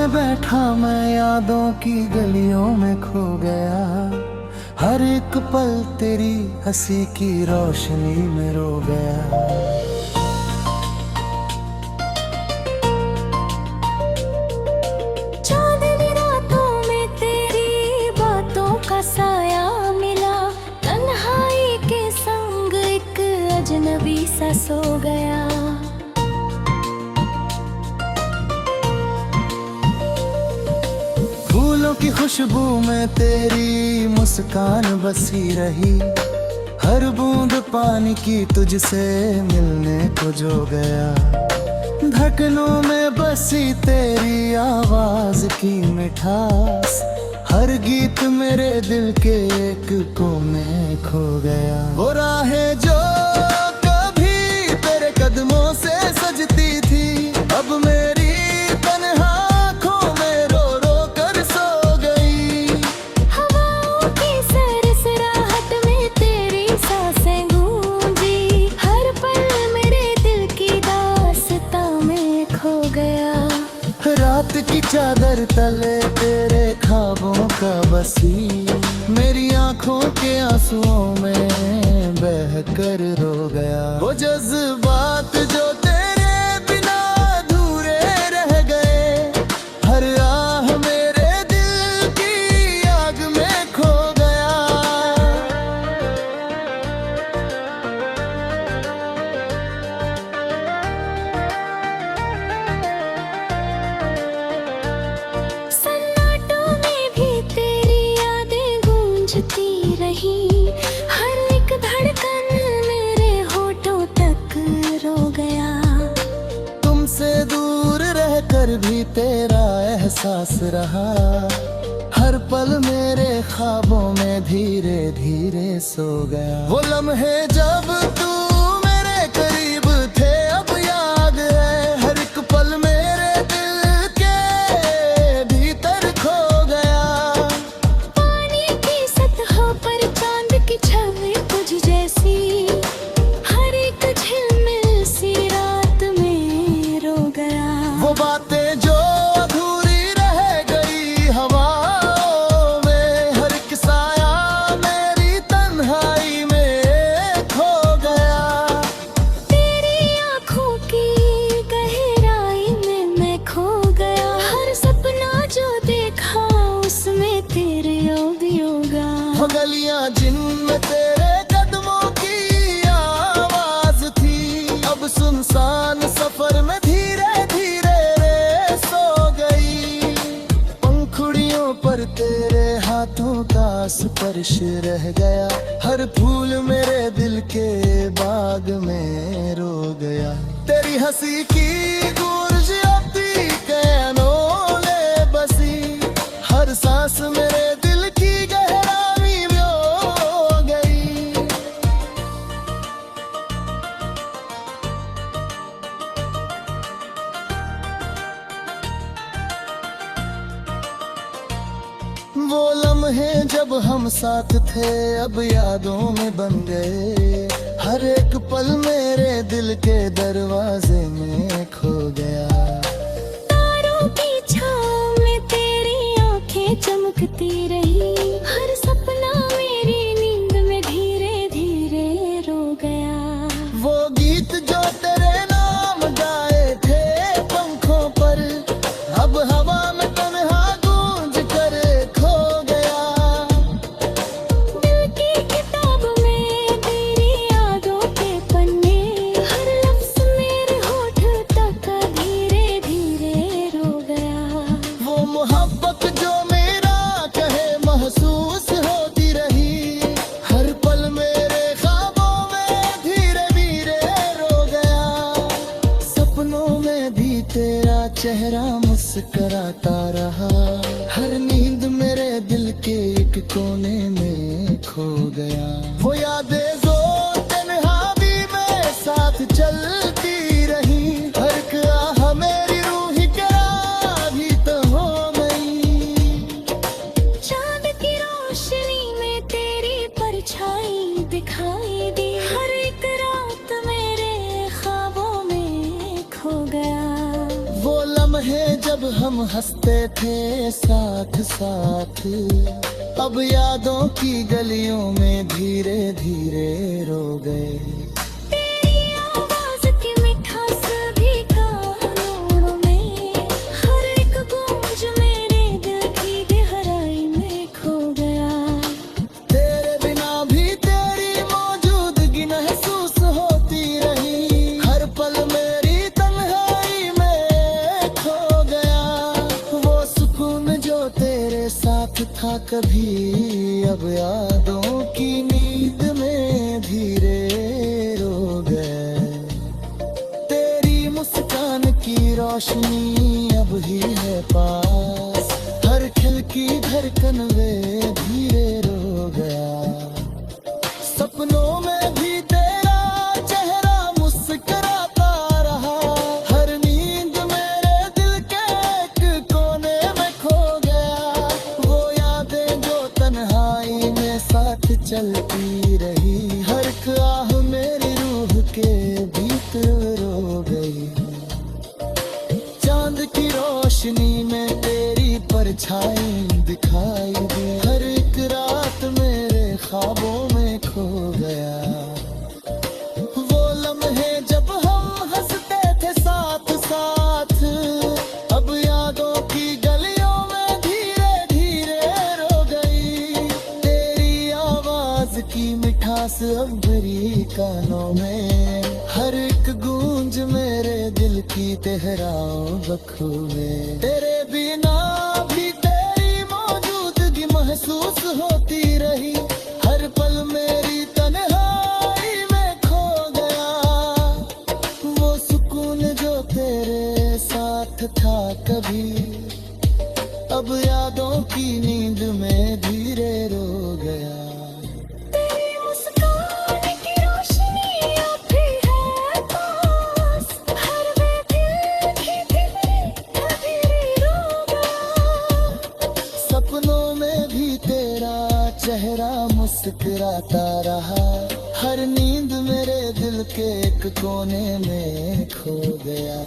बैठा मैं यादों की गलियों में खो गया। हर एक पल तेरी हंसी की रोशनी में रो गया। चांदनी रातों में तेरी बातों का साया मिला, तन्हाई के संग एक अजनबी सा सो गया। फूलों की खुशबू में तेरी मुस्कान बसी रही। हर बूंद पानी की तुझसे मिलने को जो गया। धड़कनों में बसी तेरी आवाज की मिठास, हर गीत मेरे दिल के एक कोने खो गया। वो राहें जो कभी तेरे कदमों से सजती थी, अब मेरी रात की चादर तले तेरे ख्वाबों का बसी, मेरी आंखों के आंसुओं में बह कर रो गया। वो जज्बात जो तेरे बिना अधूरे रह गए, हर आह मेरे दिल की आग में खो गया। रही हर एक धड़कन मेरे होठों तक रो गया। तुमसे दूर रहकर भी तेरा एहसास रहा, हर पल मेरे ख्वाबों में धीरे धीरे सो गया। वो लम्हे जब तू मेरे करीब थे अब याद है, हर एक पल मेरे दिल के भीतर खो गया। पानी की सतहों पर चांद की छवि तुझ जैसी, हर एक झिलमिल सी रात में रो गया। वो बातें जो अधूरी रह गई हवाओं में, हर एक साया मेरी तन्हाई में खो गया। तेरी आंखों की गहराई में मैं खो गया, हर सपना जो देखा उसमें तेरे याद होगा। वो गलियां जिनमें तेरे कदमों की आवाज थी, अब सुनसान सफर में धीरे धीरे रेस हो गई। पंखुड़ियों पर तेरे हाथों का स्पर्श रह गया, हर फूल मेरे दिल के बाग में रो गया। तेरी हंसी की गूंज अपनी कैनों ले बसी, हर सांस मेरे दिल की गहराई में हो गई। वो लम्हे जब हम साथ थे अब यादों में बन गए, हर एक पल मेरे दिल के दरवाजे में खो गया। तारों की छाँव में तेरी आंखें चमकती रही, हर सपना मेरी नींद में धीरे धीरे रो गया। वो गीत जो तेरे नाम गाए थे पंखों पर, अब हवा में तन्हा गूंज कर खो गया। दिल की किताब में तेरी यादों के पन्ने, हर लफ्ज़ मेरे होठ तक धीरे धीरे रो गया। वो मोहब्बत जो मेरा कहे महसूस होती रही, हर पल मेरे ख्वाबों में धीरे धीरे रो गया। सपनों में भी तेरा चेहरा मुस्कुराता रहा, हर नींद मेरे दिल के एक कोने में खो गया। वो यादें जो तन्हा भी में साथ चलती रही, हर एक आह मेरी रूह के भी तो हो गई। चांद की रोशनी में तेरी परछाई दिखाई दी, हर एक रात मेरे ख्वाबों में खो गया। वो लम्हे जब हम हम हंसते थे साथ साथ, अब यादों की गलियों में धीरे धीरे रो गए। तेरी आवाज की मिठास भी कानों में, हर एक गूंज मेरे दिल की गहराई में खो गया। तेरे बिना भी तेरी मौजूदगी महसूस होती रही, हर पल मेरी तन्हाई में खो गया। वो सुकून जो तेरे साथ था कभी, अब यादों की नींद में धीरे रो गए। तेरी मुस्कान की रोशनी अब ही है पास, हर खिलकी धड़कन वे धीरे रो गया। सपनों में भी तेरा चेहरा मुस्कुराता रहा, हर नींद मेरे दिल के एक कोने में खो गया। वो यादें जो तन्हाई में साथ चलती रही, हर एक आह मेरी रूह के भीतर रो गई। चांद की रोशनी में तेरी परछाई दिखाई दी, हर एक रात मेरे ख्वाबों में खो गया। वो लम्हे जब हम हंसते थे साथ साथ, अब यादों की गलियों में धीरे धीरे रो गई। तेरी आवाज की मिठास अब भरी कानों में, हर एक गूंज मेरे दिल की तहराओं बखू में। तेरे बिना भी तेरी मौजूदगी महसूस होती रही, हर पल मेरी तन्हाई में खो गया। वो सुकून जो तेरे साथ था कभी, अब यादों की नींद में धीरे रो गया। तेरी मुस्कान की रोशनी अब भी है पास, हर वे दिल की धीरे रो गया। सपनों में भी तेरा चेहरा मुस्कुराता रहा, हर नींद मेरे दिल के एक कोने में खो गया।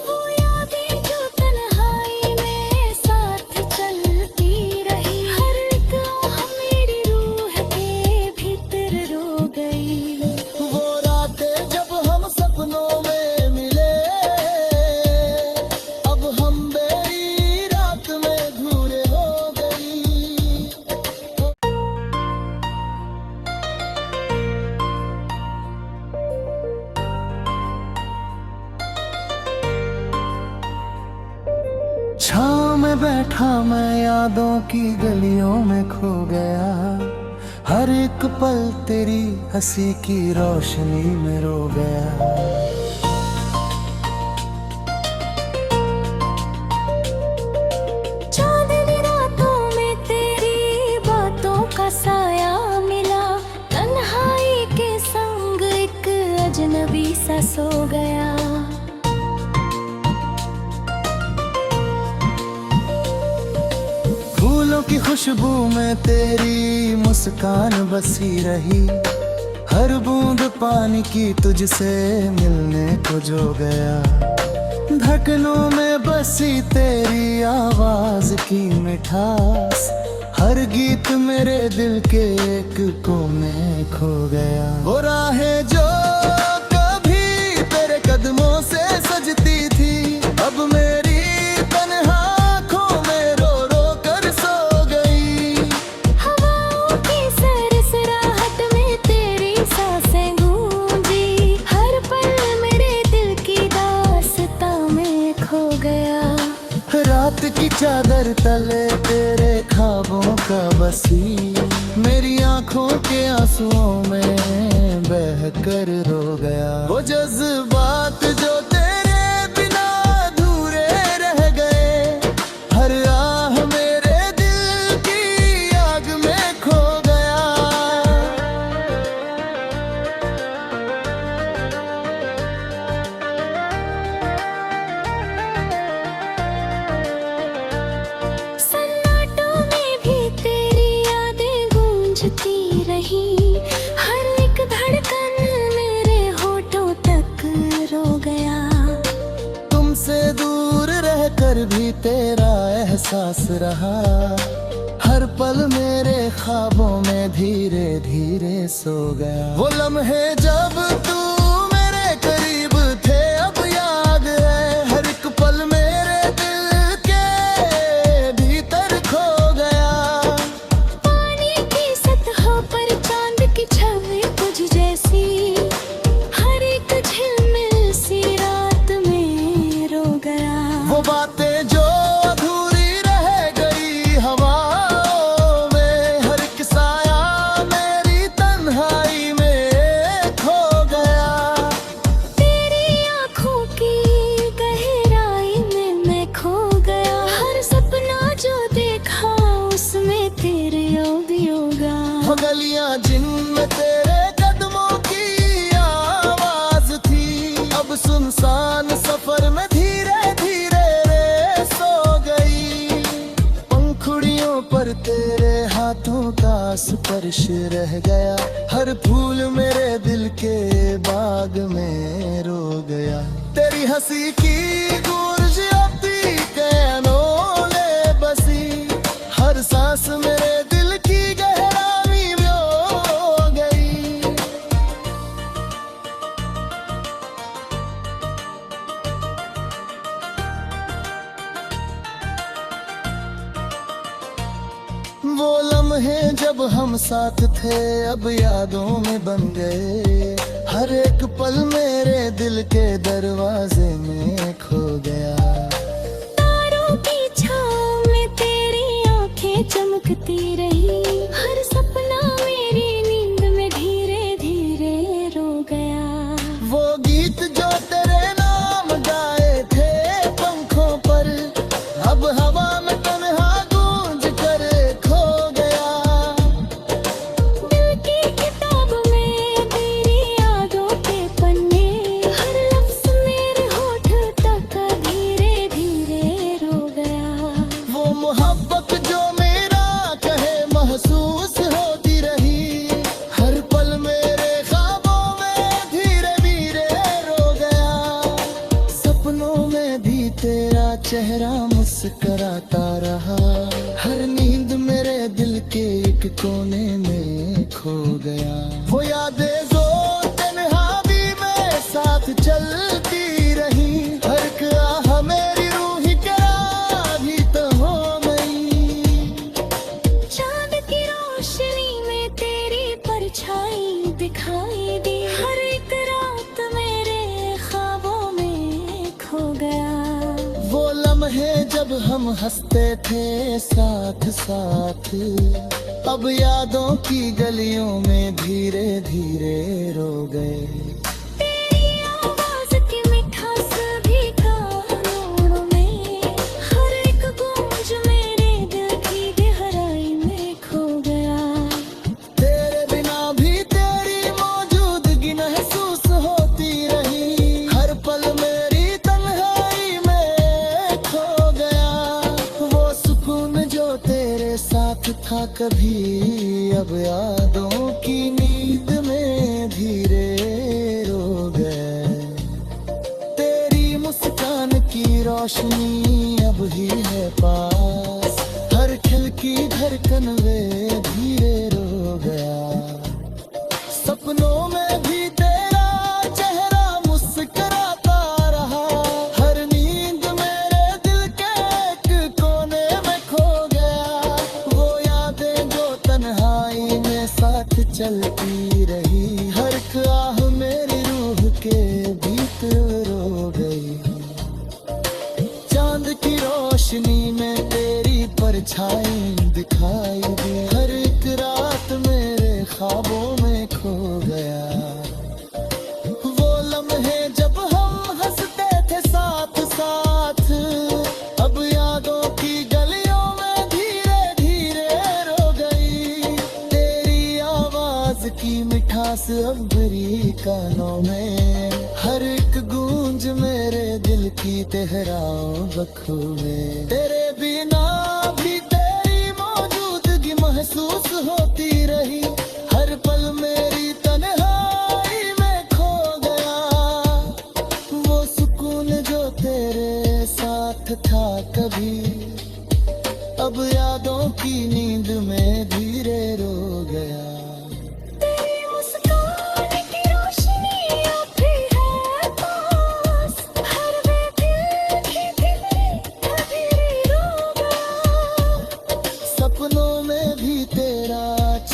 वो यादें जो तन्हाई में साथ चलती रही, हर एक आह मेरी रूह के भीतर रो गई। वो रातें जब हम सपनों में मिले, अब हम बेरी रात में अधूरे हो गई। छाँव में बैठा मैं यादों की गलियों में खो गया, हर एक पल तेरी हंसी की रोशनी में रो गया। चांदनी रातों में तेरी बातों का साया मिला, तन्हाई के संग एक अजनबी सा सो गया। फूलों की खुशबू में तेरी मुस्कान बसी रही, हर बूंद पानी की तुझसे मिलने को जो गया। धड़कनों में बसी तेरी आवाज की मिठास, हर गीत मेरे दिल के एक कोने खो गया। वो राहें जो कभी तेरे कदमों से सजती थी, अब मेरी तन्हा आँखों में रो रो कर सो गई। हवाओं की सरसराहट में तेरी सांसें गूंजी, हर पल मेरे दिल की दास्तां में खो गया। रात की चादर तले तेरे ख्वाबों का बसी, मेरी आंखों के आंसुओं में बह कर रो गया। वो जज्बात जो तेरे बिना अधूरे रह गए, हर आह मेरे दिल की आग में खो गया। सन्नाटों में भी तेरी यादें गूंजती रही, हर एक धड़कन मेरे होठों तक रो गया। तुमसे दूर रहकर पर भी तेरा एहसास रहा। हर पल मेरे ख्वाबों में धीरे धीरे सो गया। वो लम्हे जब तू मेरे करीब थे अब याद है। हर एक पल मेरे दिल के भीतर खो गया। पानी की सतह पर चांद की छवि तुझ जैसी, हर एक झिलमिल सी रात में रो गया। वो बातें जो अधूरी रह गई हवाओं में, हर एक साया मेरी तन्हाई में खो गया। तेरी आंखों की गहराई में मैं खो गया। हर सपना जो देखा उसमें तेरे याद होगा। वो गलियां जिनमें तेरे कदमों की आवाज थी, अब सुनसान सफर में धीरे धीरे रेस हो गई। पंखुड़ियों पर तेरे हाथों का स्पर्श रह गया। हर फूल मेरे दिल के बाग में रो गया। तेरी हंसी की गूंज अब भी कैनों ले बसी। हर सांस मेरे दिल की गहराई में हो गई। वो लम्हे जब हम साथ थे अब यादों में बन गए। हर एक पल मेरे दिल के दरवाजे में खो गया। तारों की छाँव में तेरी आंखें चमकती रही। हर सपना मेरी नींद में धीरे धीरे रो गया। वो गीत जो तेरे नाम गाए थे पंखों पर, अब हवा में तन्हा गूंज कर खो गया। दिल की किताब में तेरी यादों के पन्ने, हर लफ्ज़ मेरे होठ तक धीरे धीरे रो गया। वो मोहब्बत जो मेरा कहे महसूस होती रही। हर पल मेरे ख्वाबों में धीरे धीरे रो गया। सपनों में भी तेरा चेहरा मुस्कुराता रहा। हर नींद मेरे दिल के एक कोने में खो गया। वो यादें जो तन्हाई में साथ चलती रही। हर एक आह मेरी रूह के राही तो हो गई। चांद की रोशनी में तेरी परछाई दिखाई दी। हर एक रात मेरे ख्वाबों में खो गया। वो लम्हे जब हम हंसते थे साथ साथ, अब यादों की गलियों में धीरे धीरे रो गए। तेरी आवाज की मिठास भी कानों में, हर एक गूंज मेरे दिल की गहराई में खो गया। तेरे बिना भी तेरी मौजूदगी महसूस होती रही। हर पल मेरी तन्हाई में खो गया। वो सुकून जो तेरे साथ था कभी अब यादों की नींद में धीरे रो गए। तेरी मुस्कान की रोशनी अब ही है पास। हर खिलकी धड़कन वे धीरे रो गया। सपनों में भी तेरा चेहरा मुस्कुराता रहा। हर नींद मेरे दिल के एक कोने में खो गया। वो यादें जो तन्हाई में साथ चलती रही। हर एक आह मेरी रूह के भीतर रो गई। चांद की रोशनी में तेरी परछाई दिखाई दी। हर एक रात मेरे ख्वाबों में खो गया। वो लम्हे जब हम हंसते थे साथ साथ, अब यादों की गलियों में धीरे धीरे रो गई। तेरी आवाज की मिठास अब मेरी कानों में, हर एक गूंज मेरे दिल की तेहराओं बखू में। तेरे बिना भी तेरी मौजूदगी महसूस होती रही। हर पल मेरी तन्हाई में खो गया। वो सुकून जो तेरे साथ था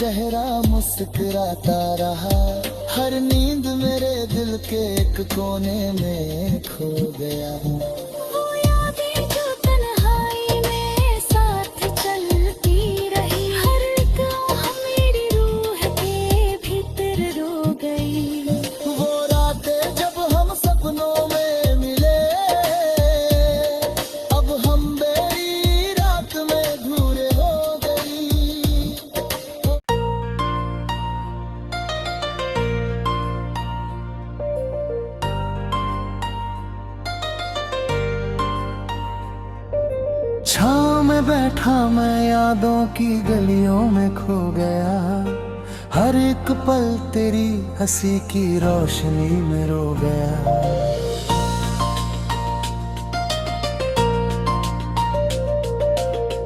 चेहरा मुस्कुराता रहा। हर नींद मेरे दिल के एक कोने में खो गया। वो यादें जो तन्हाई में साथ चलती रही, हर एक आह मेरी रूह के भीतर रो गई। वो रातें जब हम सपनों में मिले, अब हम बेरी रात में अधूरे हो गई। छाँव में बैठा मैं यादों की गलियों में खो गया। हर एक पल तेरी हंसी की रोशनी में रो गया।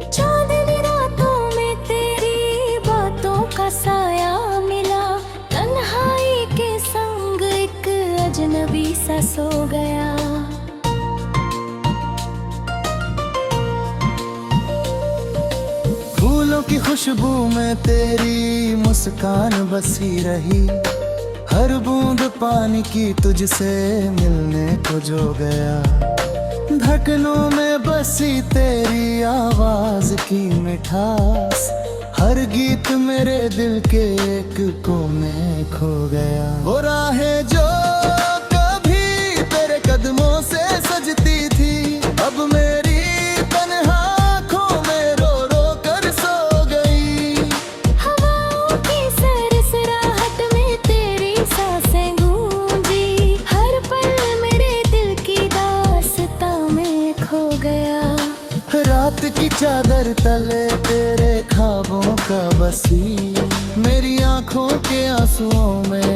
चांदनी रातों में तेरी बातों का साया मिला, तन्हाई के संग एक अजनबी सा सो गया। फूलों की खुशबू में तेरी मुस्कान बसी रही। हर बूंद पानी की तुझसे मिलने को जो गया। धड़कनों में बसी तेरी आवाज की मिठास, हर गीत मेरे दिल के एक कोने खो गया। वो राहें जो कभी तेरे कदमों से सजती थी, अब मेरी तन्हा आँखों में रो रो कर सो गई। हवाओं की सरसराहट में तेरी सांसें गूंजी, हर पल मेरे दिल की दास्तां में खो गया। रात की चादर तले तेरे ख्वाबों का बसी, मेरी आंखों के आंसुओं में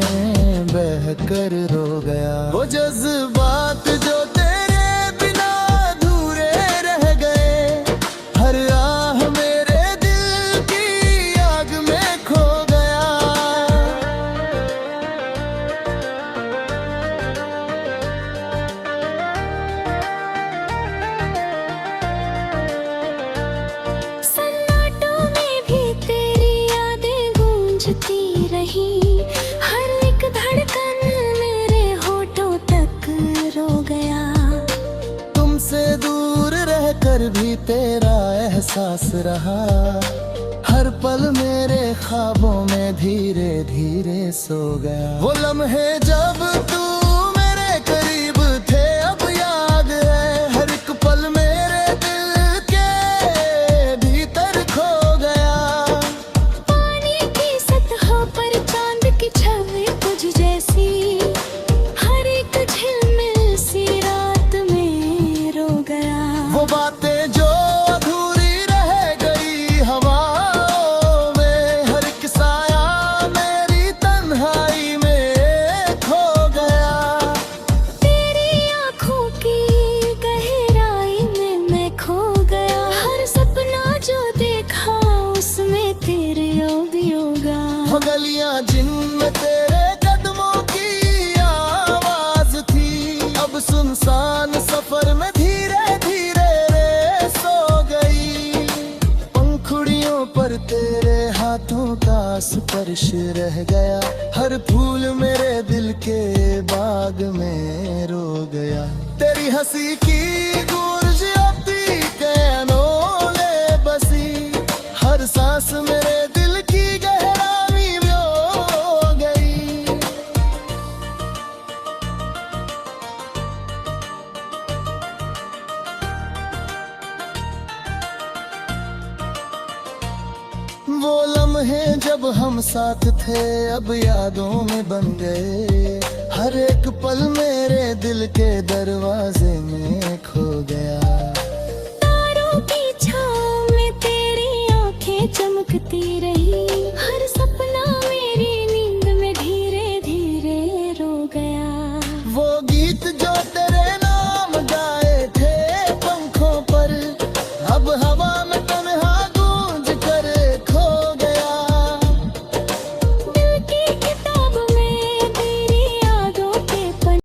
बह कर रो गया। वो जज्बात जो तेरे बिना अधूरे रह गए, हर आह मेरे दिल की आग में खो गया। सन्नाटों में भी तेरी यादें गूंजती रही, हर एक धड़कन मेरे होठों तक रो गया। तुमसे दूर रहकर भी तेरा एहसास रहा। हर पल मेरे ख्वाबों में धीरे धीरे सो गया। वो लम्हे जब तू मेरे करीब थे अब याद है, हर एक पल मेरे दिल के भीतर खो गया। पानी की सतह पर चांद की छवि तुझ जैसी, हर एक झिलमिल सी रात में रो गया। वो बातें जो अधूरी रह गई हवाओं में, हर एक साया मेरी तन्हाई में खो गया। तेरी आँखों की गहराई में मैं खो गया, हर सपना जो देखा उसमें तेरे याद होगा। वो गलियां जिनमें तेरे कदमों की आवाज थी, अब सुनसान सफर में धीरे धीरे रे सो गई। पंखुड़ियों पर तेरे हाथों का स्पर्श रह गया। हर फूल मेरे दिल के बाग में रो गया। तेरी हंसी की गूंज अपनी कैनों ले बसी, हर सांस मेरे दिल की गहराई में हो गई। वो लम्हे जब हम साथ थे अब यादों में बन गए। हर एक पल मेरे दिल के दरवाजे में खो गया। तारों की छाँव में तेरी आंखें चमकती रही, हर